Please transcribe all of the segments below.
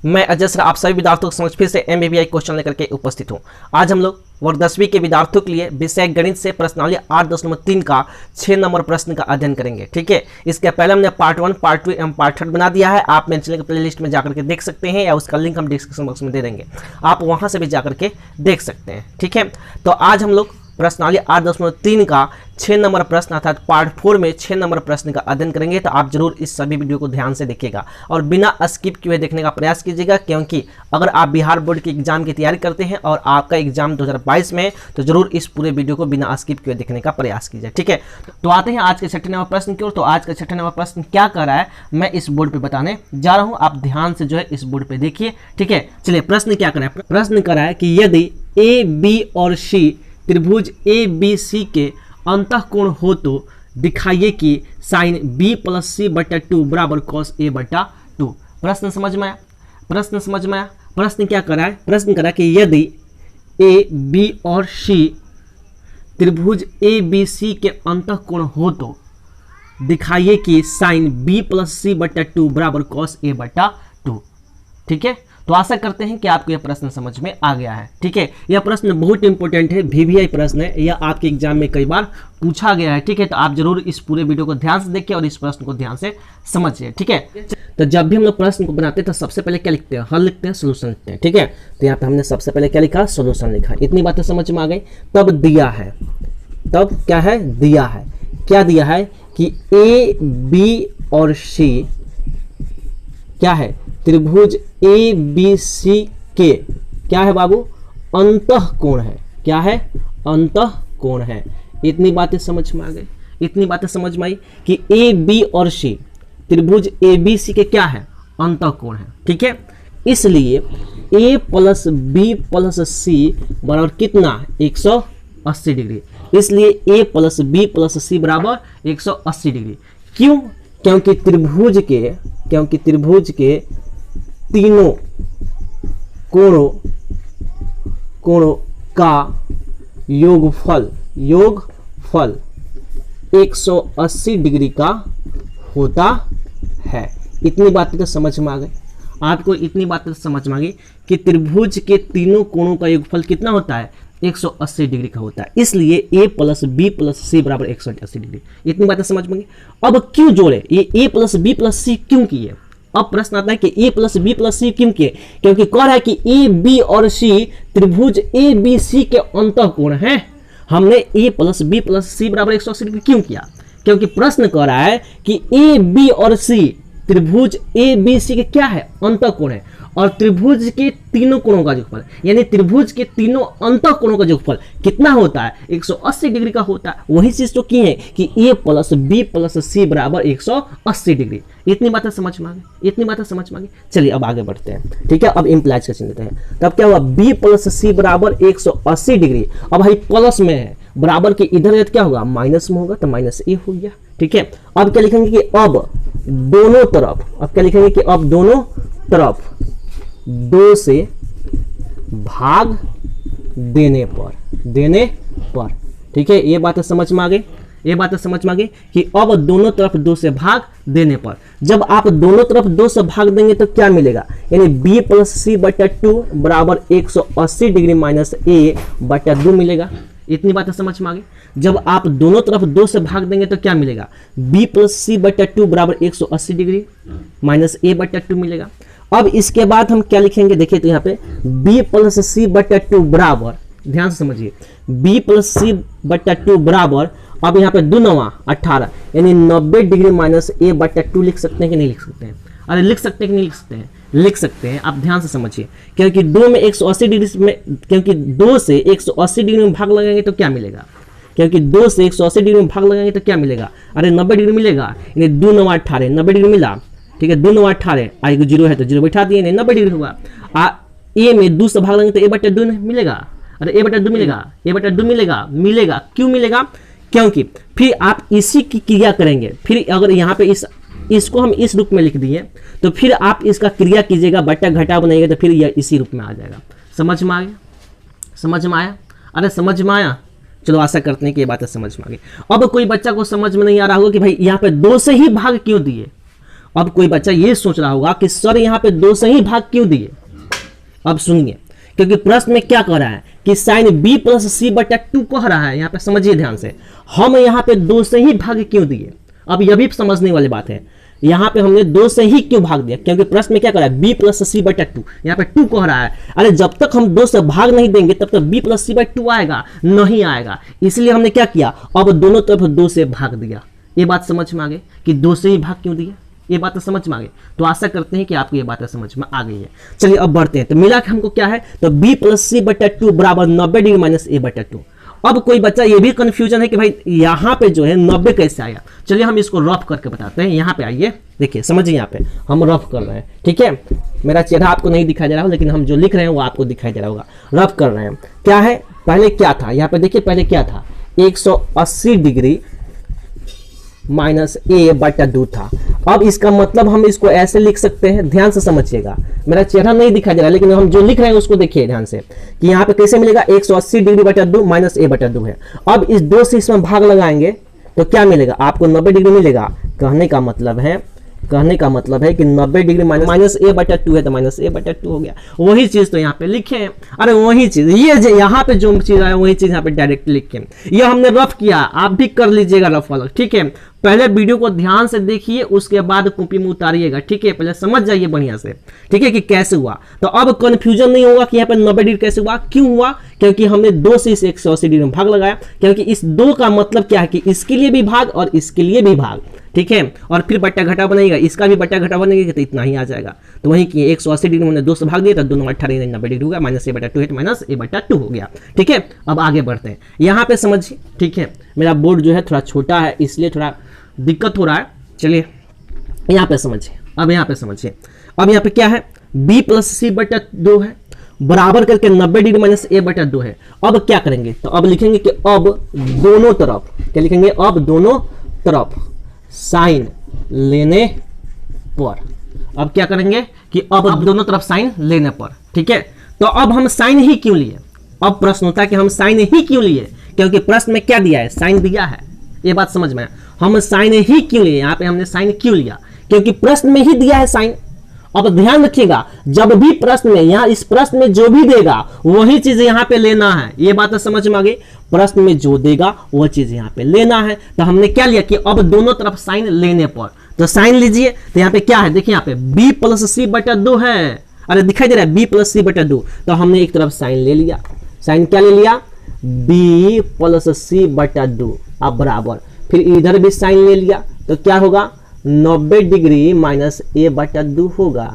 मैं अजय सर आप सभी विद्यार्थियों को समझ फिर से MBBI क्वेश्चन लेकर के उपस्थित हूँ। आज हम लोग वर्ग 10वीं के विद्यार्थियों के लिए विषय गणित से प्रश्नावली 8.3 का 6 नंबर प्रश्न का अध्ययन करेंगे। ठीक है, इसके पहले हमने पार्ट 1, पार्ट 2 एवं पार्ट 3 बना दिया है। आप मेरे चैनल के प्लेलिस्ट में जाकर के देख सकते हैं या उसका लिंक हम डिस्क्रिप्शन बॉक्स में दे देंगे, आप वहां से भी जाकर के देख सकते हैं। ठीक है, तो आज हम लोग प्रश्नावली 8.3 का 6 नंबर प्रश्न अर्थात पार्ट 4 में 6 नंबर प्रश्न का अध्ययन करेंगे। तो आप जरूर इस सभी वीडियो को ध्यान से देखिएगा और बिना स्किप किए देखने का प्रयास कीजिएगा, क्योंकि अगर आप बिहार बोर्ड के एग्जाम की तैयारी करते हैं और आपका एग्जाम 2022 में है तो जरूर इस पूरे वीडियो को बिना स्किप किए देखने का प्रयास कीजिए। ठीक है, तो आते हैं आज के 6 नंबर प्रश्न की ओर। तो आज का 6 नंबर प्रश्न क्या कर रहा है मैं इस बोर्ड पर बताने जा रहा हूँ, आप ध्यान से जो है इस बोर्ड पर देखिए। ठीक है, चलिए प्रश्न क्या कर रहा है। प्रश्न कर रहा है कि यदि ए बी और सी त्रिभुज ABC के अंतःकोण हो तो दिखाइए कि साइन B+C/2 बराबर cos A/2। प्रश्न समझ में आया? प्रश्न समझ में आया? प्रश्न क्या करा है? प्रश्न करा कि यदि A, B और C त्रिभुज ABC के अंतःकोण हो तो दिखाइए कि साइन B+C/2 बराबर cos A/2। ठीक है, तो आशा करते हैं कि आपको यह प्रश्न समझ में आ गया है। ठीक है, यह प्रश्न बहुत इंपॉर्टेंट है, VVI प्रश्न है, यह आपके एग्जाम में कई बार पूछा गया है। ठीक है, तो आप जरूर इस पूरे वीडियो को ध्यान से देखिए और इस प्रश्न को ध्यान से समझिए। ठीक है, तो जब भी हम लोग प्रश्न को बनाते हैं तो सबसे पहले क्या लिखते हैं? हल लिखते हैं, सोल्यूशन लिखते हैं। ठीक है, तो यहाँ पे हमने सबसे पहले क्या लिखा? सोल्यूशन लिखा। इतनी बातें समझ में आ गई। तब दिया है, तब क्या है? दिया है। क्या दिया है कि A, B और C क्या है? त्रिभुज ABC के क्या है बाबू? अंतःकोण है। क्या है? अंतःकोण है। इतनी बातें समझ में आ गई। इतनी बातें समझ में आई कि A, B और C त्रिभुज ABC के क्या है? अंतःकोण है। ठीक है, इसलिए A + B + C बराबर कितना? 180 डिग्री। इसलिए A + B + C बराबर 180 डिग्री। क्यों? क्योंकि त्रिभुज के तीनों कोणों का योगफल 180 डिग्री का होता है। इतनी बातें तो समझ में आ गई आपको। इतनी बातें तो समझ में आ गई कि त्रिभुज के तीनों कोणों का योगफल कितना होता है? 180 डिग्री का होता है। इसलिए A + B + C बराबर 180 डिग्री। इतनी बातें समझ में गई। अब क्यों जोड़े? ये A + B + C क्यों किए? अब प्रश्न आता है कि A + B + C क्यों किए? क्योंकि कह रहा है कि A, B और C त्रिभुज ABC के अंतःकोण हैं। हमने A + B + C बराबर 180 डिग्री क्यों किया? क्योंकि प्रश्न कह रहा है कि A, B और C त्रिभुज ABC के क्या है? अंतःकोण है। और त्रिभुज के तीनों कोणों का योगफल यानी त्रिभुज के तीनों अंतःकोणों का योगफल कितना होता है? 180 डिग्री का होता है। वही चीज तो की है कि A + B + C बराबर 180 डिग्री। इतनी बातें समझ में आ गई। इतनी बातें समझ में आ गई। चलिए अब आगे बढ़ते हैं। ठीक है, अब इम्प्लाइज का चिन्ह लेते हैं। तब क्या हुआ? B + C बराबर 180 डिग्री। अब भाई प्लस में है, बराबर के इधर क्या होगा? माइनस में होगा, तो -A हो गया। ठीक है, अब क्या लिखेंगे कि अब दोनों तरफ, अब क्या लिखेंगे कि अब दोनों तरफ 2 से भाग देने पर। ठीक है, ये बातें समझ में आ गई। ये बातें समझ में आ गई कि अब दोनों तरफ 2 से भाग देने पर, जब आप दोनों तरफ 2 से भाग देंगे तो क्या मिलेगा? यानी B + C/2 बराबर 180 डिग्री -A/2 मिलेगा। इतनी बातें समझ में आ गई। जब आप दोनों तरफ 2 से भाग देंगे तो क्या मिलेगा? B + C/2 बराबर 180 डिग्री -A/2 मिलेगा। अब इसके बाद हम क्या लिखेंगे? देखिए तो यहाँ पे B + C/2 बराबर, ध्यान से समझिए, B + C/2 बराबर, अब यहाँ पे 2 × 9 = 18 यानी 90 डिग्री -A/2 लिख सकते हैं कि नहीं लिख सकते हैं? अरे लिख सकते हैं कि नहीं लिख सकते हैं? लिख सकते हैं। आप ध्यान से समझिए, क्योंकि 2 में 180 डिग्री में, क्योंकि 2 से 180 डिग्री में भाग लगाएंगे तो क्या मिलेगा? क्योंकि 2 से 180 डिग्री में भाग लगाएंगे तो क्या मिलेगा? अरे 90 डिग्री मिलेगा। यानी 2 × 9 = 18, 90 डिग्री मिला। ठीक है, 2 × 9 = 18, आई को 0 है तो 0 बैठा दिए, 90 डिग्री हुआ। A में 2 से भाग लेंगे तो A/2 मिलेगा। अरे A/2 मिलेगा, A/2 मिलेगा। क्यों मिलेगा? क्योंकि फिर आप इसी की क्रिया करेंगे। फिर अगर यहाँ पे इसको हम इस रूप में लिख दिए तो फिर आप इसका क्रिया कीजिएगा, बट्टा घटा बनाइएगा तो फिर यह इसी रूप में आ जाएगा। समझ में आ गया? समझ में आया? अरे समझ में आया? चलो आशा करते हैं कि ये बातें समझ में आ गई। अब कोई बच्चा को समझ में नहीं आ रहा होगा कि भाई यहाँ पे 2 से ही भाग क्यों दिए, अब कोई बच्चा ये सोच रहा होगा कि सर यहाँ पे 2 से ही भाग क्यों दिए। अब सुनिए, क्योंकि प्रश्न में क्या कह रहा है कि साइन b प्लस सी बटा 2 कह रहा है। यहाँ पे समझिए ध्यान से, हम यहाँ पे 2 से ही भाग क्यों दिए। अब यह भी समझने वाली बात है, यहाँ पे हमने 2 से ही क्यों भाग दिया, क्योंकि प्रश्न में क्या कर रहा है b प्लस सी बटा 2, यहाँ पे 2 कह रहा है। अरे जब तक हम 2 से भाग नहीं देंगे तब तक b प्लस सी बटा 2 आएगा नहीं आएगा, इसलिए हमने क्या किया, अब दोनों तरफ 2 से भाग दिया। ये बात समझ में आ गई कि 2 से ही भाग क्यों दिया, ये बात समझ में आ गई। तो आशा करते हैं कि आपको ये बातें समझ में आ गई है। चलिए अब बढ़ते हैं, तो मिला कि हमको क्या है, तो b प्लस सी बटा 2 बराबर 90 डिग्री माइनस a बटा 2। अब कोई बच्चा ये भी कंफ्यूजन है कि भाई यहाँ पे जो है 90 कैसे आया। चलिए हम इसको रफ करके बताते हैं। यहाँ पे आइए, देखिए समझिए, यहाँ पे हम रफ कर रहे हैं, ठीक है। मेरा चेहरा आपको नहीं दिखाई दे रहा हो, लेकिन हम जो लिख रहे हैं वो आपको दिखाई दे रहा होगा। रफ कर रहे हैं, क्या है, पहले क्या था, यहाँ पे देखिए पहले क्या था, 180 डिग्री माइनस a बटा 2 था। अब इसका मतलब हम इसको ऐसे लिख सकते हैं, ध्यान से समझिएगा, मेरा चेहरा नहीं दिखाई दे रहा, लेकिन हम जो लिख रहे हैं उसको देखिए ध्यान से कि यहाँ पे कैसे मिलेगा, 180 डिग्री बटा 2 माइनस a बटा 2 है। अब इस 2 से इसमें भाग लगाएंगे तो क्या मिलेगा, आपको 90 डिग्री मिलेगा। कहने का मतलब है कि 90 डिग्री माइनस a बटा 2 है तो माइनस a बटा 2 हो गया। वही चीज तो यहाँ पे लिखे हैं, अरे वही चीज, ये यहाँ पे जो चीज आया वही चीज यहाँ पे डायरेक्ट लिखे। ये हमने रफ किया, आप भी कर लीजिएगा रफ वाला, ठीक है। पहले वीडियो को ध्यान से देखिए, उसके बाद कॉपी में उतारिएगा, ठीक है। पहले समझ जाइए बढ़िया से, ठीक है, कि कैसे हुआ। तो अब कंफ्यूजन नहीं होगा कि यहाँ पे 90 डिग्री कैसे हुआ, क्यों हुआ, क्योंकि हमने 2 से इस 180 डिग्री में भाग लगाया। क्योंकि इस 2 का मतलब क्या है कि इसके लिए भी भाग और इसके लिए भी भाग, ठीक है, और फिर बट्टा घटा बनेगा, इसका भी बट्टा घटा बनेगा तो इतना ही आ जाएगा। तो वही कि 180 डिग्री हमने 2 से भाग दिया तो दोनों 18 90 डिग्री हो गया, माइनस a बटा 2 है तो माइनस a बटा 2 हो गया, ठीक है। अब आगे बढ़ते हैं, यहाँ पे समझिए, ठीक है। मेरा बोर्ड जो है थोड़ा छोटा है इसलिए थोड़ा दिक्कत हो रहा है। चलिए यहाँ पे समझिए, अब यहाँ पे समझिए, अब यहाँ पे क्या है, b प्लस सी बटा 2 है बराबर करके 90 डिग्री माइनस a बटा 2 है। अब क्या करेंगे, तो अब लिखेंगे कि अब दोनों तरफ क्या लिखेंगे, अब दोनों तरफ साइन लेने पर, अब क्या करेंगे कि अब दोनों तरफ साइन लेने पर, ठीक है। तो अब हम साइन ही क्यों लिए, अब प्रश्न होता है कि हम साइन ही क्यों लिए, क्योंकि प्रश्न में क्या दिया है, साइन दिया है। ये बात समझ में, हम साइन ही क्यों लिए, यहाँ पे हमने साइन क्यों लिया, क्योंकि प्रश्न में ही दिया है साइन। अब ध्यान रखिएगा, जब भी प्रश्न में, यहाँ इस प्रश्न में जो भी देगा वही चीज यहाँ पे लेना है। ये बात समझ में आ गई, प्रश्न में जो देगा वह चीज यहाँ पे लेना है। तो हमने क्या लिया कि अब दोनों तरफ साइन लेने पर, तो साइन लीजिए। तो यहाँ पे क्या है, देखिए यहाँ पे b प्लस सी बटा 2 है, अरे दिखाई दे रहा है b प्लस सी बटा 2। तो हमने एक तरफ साइन ले लिया, साइन क्या ले लिया, b प्लस सी बटा 2, अब बराबर, फिर इधर भी साइन ले लिया तो क्या होगा, 90 डिग्री माइनस a बटा 2 होगा।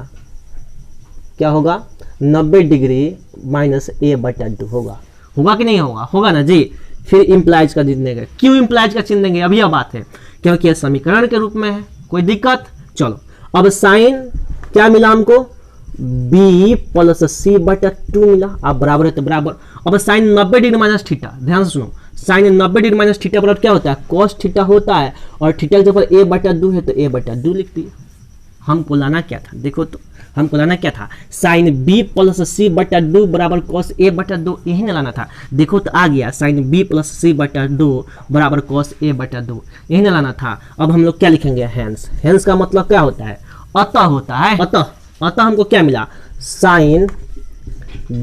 क्या होगा, 90 डिग्री माइनस a बटा 2 होगा। होगा कि नहीं होगा, होगा ना जी। फिर इंप्लाइज का चिन्ह देंगे, क्यों इंप्लाइज का चिन्ह देंगे, अभी यह बात है, क्योंकि यह समीकरण के रूप में है। कोई दिक्कत, चलो अब साइन क्या मिला हमको, b प्लस सी बटा 2 मिला, अब बराबर है तो बराबर। अब साइन 90 डिग्री माइनस थीटा, ध्यान से सुनो, साइन 90 डिग्री माइनस थीटा बराबर क्या होता है, कॉस थीटा होता है, और थीटा के ऊपर a बटा 2 है तो a बटा 2 लिख दिए। हमको लाना क्या था, देखो तो हमको लाना क्या था, साइन b प्लस सी बटा 2 बराबर कॉस a बटा 2, यही ना लाना था। देखो तो आ गया, साइन b प्लस सी बटा 2 बराबर कॉस a बटा 2, यही ना लाना था। अब हम लोग क्या लिखेंगे, हैंस। हैंस का मतलब क्या होता है, अतः होता है। अतः हमको क्या मिला, साइन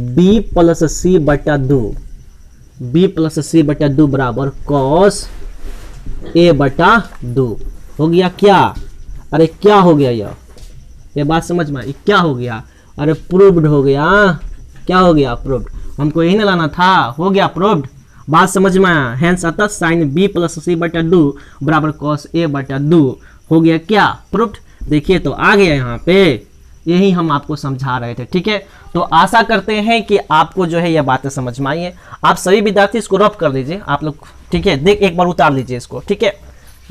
b प्लस सी बटा 2, b प्लस सी बटा 2 बराबर कॉस a बटा 2 हो गया। क्या, अरे क्या हो गया, ये बात समझ में आई, क्या हो गया, अरे प्रूव्ड हो गया। क्या हो गया, प्रूव्ड। हमको यही ना लाना था, हो गया प्रूव्ड। बात समझ में आया। हैंस अतः साइन b प्लस सी बटा 2 बराबर कॉस a बटा 2 हो गया क्या, प्रूव्ड। देखिए तो आ गया यहाँ पे, यही हम आपको समझा रहे थे, ठीक है। तो आशा करते हैं कि आपको जो है यह बातें समझ में आई है। आप सभी विद्यार्थी इसको रफ कर लीजिए आप लोग, ठीक है। देख एक बार उतार लीजिए इसको, ठीक है,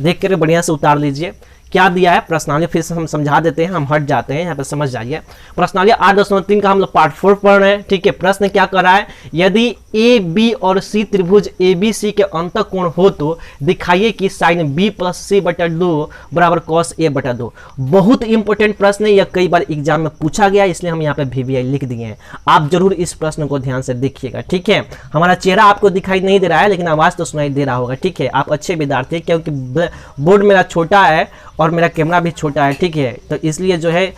देख कर बढ़िया से उतार लीजिए। क्या दिया है प्रश्नावली, फिर से हम समझा देते हैं, हम हट जाते हैं यहाँ पे, समझ जाइए। प्रश्नावली 8.3 का हम लोग पार्ट 4 पढ़ रहे हैं, ठीक है। प्रश्न क्या कर रहा है, यदि ए बी और सी त्रिभुज ए बी सी के अंतःकोण हो तो दिखाइए कि साइन b प्लस सी बटा 2 बराबर कॉस a बटा 2। बहुत इंपॉर्टेंट प्रश्न है, यह कई बार एग्जाम में पूछा गया, इसलिए हम यहाँ पे VBI लिख दिए हैं। आप जरूर इस प्रश्न को ध्यान से देखिएगा, ठीक है। हमारा चेहरा आपको दिखाई नहीं दे रहा है, लेकिन आवाज तो सुनाई दे रहा होगा, ठीक है। आप अच्छे विद्यार्थी, क्योंकि बोर्ड मेरा छोटा है और मेरा कैमरा भी छोटा है, ठीक है, तो इसलिए जो है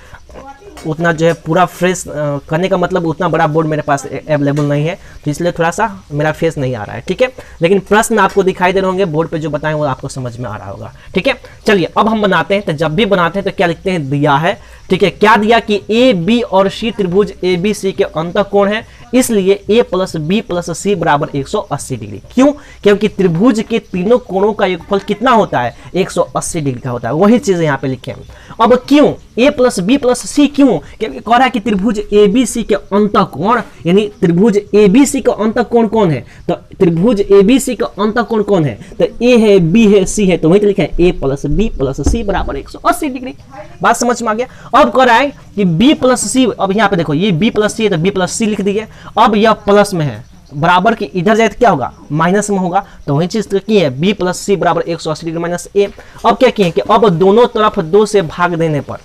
उतना जो है पूरा फ्रेश करने का मतलब उतना बड़ा बोर्ड मेरे पास अवेलेबल नहीं है, तो इसलिए थोड़ा सा मेरा फेस नहीं आ रहा है, ठीक है। लेकिन प्रश्न आपको दिखाई दे रहे होंगे बोर्ड पे, जो बताएं वो आपको समझ में आ रहा होगा, ठीक है। चलिए अब हम बनाते हैं। तो जब भी बनाते हैं तो क्या लिखते हैं, दिया है, ठीक है। क्या दिया कि ए बी और सी त्रिभुज ए बी सी के अंतःकोण है, इसलिए ए प्लस बी प्लस सी बराबर 180 डिग्री। क्यों? क्योंकि त्रिभुज के तीनों कोणों का योगफल कितना होता है, 180 डिग्री का होता है। वही चीज यहाँ पे लिखे हैं। अब क्यों ए प्लस बी प्लस सी, क्यों? क्योंकि कह रहा है कि त्रिभुज ए बी सी के अंतःकोण, यानी त्रिभुज ए बी सी का अंतःकोण कौन है, तो त्रिभुज ए बी सी का अंतःकोण कौन है, तो ए है, बी है, सी है, तो वही तो लिखा है ए प्लस बी प्लस सी बराबर 180 डिग्री। बात समझ में आ गया। अब कह रहा है कि बी प्लस सी, अब यहाँ पे देखो ये बी प्लस सी है तो बी प्लस सी लिख दिए। अब यह प्लस में है, बराबर के इधर जाए तो क्या होगा, माइनस में होगा, तो वही चीज तो की है, बी प्लस सी बराबर 180 डिग्री माइनस ए। अब क्या किए कि अब दोनों तरफ 2 से भाग देने पर,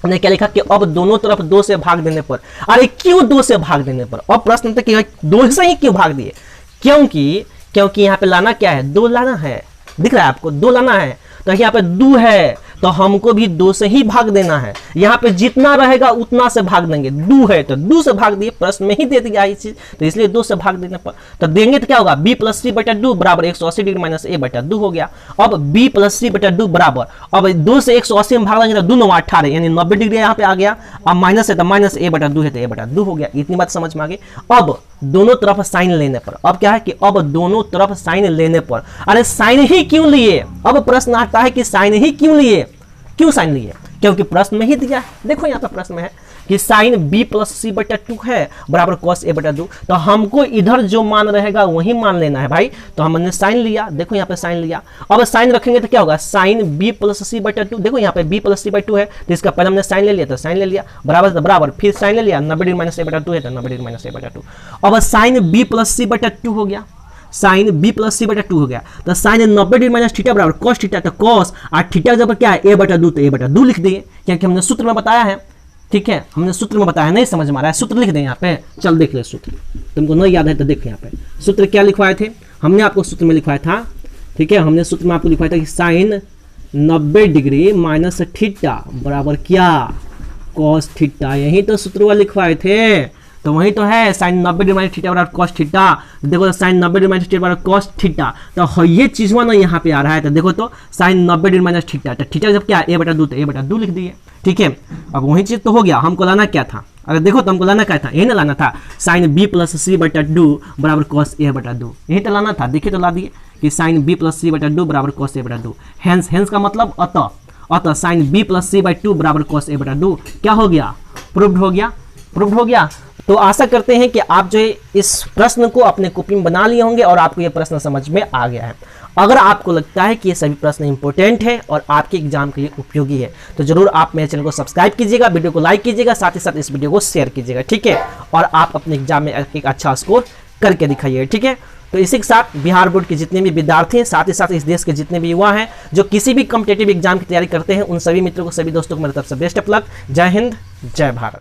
हमने क्या लिखा कि अब दोनों तरफ 2 से भाग देने पर, अरे क्यों 2 से भाग देने पर? अब प्रश्न था कि 2 से ही क्यों भाग दिए? क्योंकि यहाँ पे लाना क्या है, 2 लाना है, दिख रहा है आपको, 2 लाना है, तो यहाँ पे 2 है तो हमको भी 2 से ही भाग देना है। यहाँ पे जितना रहेगा उतना से भाग देंगे, 2 है तो 2 से भाग दिए, प्रश्न में ही दे दिया ये चीज, तो इसलिए 2 से भाग देने पर तो देंगे तो क्या होगा, b प्लस सी बटा 2 बराबर 180 डिग्री माइनस ए बटा 2 हो गया। अब b प्लस सी बटा 2 बराबर, अब 2 से 180 में भाग देंगे तो 2 9 18, यानी 90 डिग्री यहाँ पे आ गया। अब माइनस है तो माइनस ए बटा 2 है तो ए बटा 2 हो गया। इतनी बात समझ में आ गई। अब दोनों तरफ साइन लेने पर, अब क्या है कि अब दोनों तरफ साइन लेने पर, अरे साइन ही क्यों लिए? अब प्रश्न आता है कि साइन ही क्यों लिए? क्यों साइन लिए? क्योंकि प्रश्न में ही दिया है। देखो यहाँ पर प्रश्न में है कि साइन b प्लस सी बटा 2 है बराबर cos a बटा 2, तो हमको इधर जो मान रहेगा वही मान लेना है भाई। तो हमने साइन लिया, देखो यहाँ पे साइन लिया। अब साइन रखेंगे तो क्या होगा, साइन b प्लस सी बटा 2, देखो यहाँ पे b प्लस सी बटा 2 है, तो इसका पहले हमने साइन ले लिया, तो साइन ले लिया बराबर तो बराबर, फिर साइन ले लिया, 90 डिग्री माइनस a बटा 2 है तो 90 डिग्री माइनस a बटा 2। अब साइन b प्लस सी बटा 2 हो गया, साइन b प्लस सी बटा 2 हो गया, तो साइन 90 डिग्री माइनस थीटा बराबर cos थीटा, तो cos और थीटा जब क्या है a बटा 2, तो a बटा 2 लिख दिए, क्योंकि हमने सूत्र में बताया है, ठीक है, हमने सूत्र में बताया, नहीं समझ में आ रहा है सूत्र लिख दें यहाँ पे। चल देख ले सूत्र, तुमको नहीं याद है तो देख यहाँ पे सूत्र क्या लिखवाए थे, हमने आपको सूत्र में लिखवाया था, ठीक है, हमने सूत्र में आपको लिखवाया था कि साइन 90 डिग्री माइनस थीटा बराबर क्या, cos थीटा, यही तो सूत्र वाले लिखवाए थे, तो वही तो है साइन 90 डिग्री माइनस थीटा बराबर cos थीटा। देखो साइन 90 डिग्री माइनस थीटा बराबर cos थीटा, तो ये चीज ना यहाँ पे आ रहा है, तो देखो तो साइन 90 डिग्री माइनस थीटा, तो थीटा जब क्या a बटा 2, तो a बटा 2 लिख दिए, ठीक है। अब वही चीज तो हो गया। हमको लाना क्या था, अगर देखो तो हमको लाना क्या था, यही ना लाना था, साइन b प्लस सी बटा 2 बराबर cos a बटा 2, यही तो लाना था। देखिए तो ला दिए कि साइन b प्लस सी बटा 2 बराबर cos a बटा 2, हेंस हेंस का मतलब अतः साइन b प्लस सी बटा 2 बराबर cos a बटा 2 क्या हो गया, प्रूव्ड हो गया, प्रूव्ड हो गया। तो आशा करते हैं कि आप जो है इस प्रश्न को अपने कॉपी में बना लिए होंगे और आपको ये प्रश्न समझ में आ गया है। अगर आपको लगता है कि ये सभी प्रश्न इंपॉर्टेंट है और आपके एग्जाम के लिए उपयोगी है, तो जरूर आप मेरे चैनल को सब्सक्राइब कीजिएगा, वीडियो को लाइक कीजिएगा, साथ ही साथ इस वीडियो को शेयर कीजिएगा, ठीक है, और आप अपने एग्जाम में एक अच्छा स्कोर करके दिखाइए, ठीक है। तो इसी के साथ बिहार बोर्ड के जितने भी विद्यार्थी हैं, साथ ही साथ इस देश के जितने भी युवा हैं जो किसी भी कॉम्पिटिटिव एग्जाम की तैयारी करते हैं, उन सभी मित्रों को, सभी दोस्तों को मेरी तरफ से बेस्ट ऑफ लक। जय हिंद, जय भारत।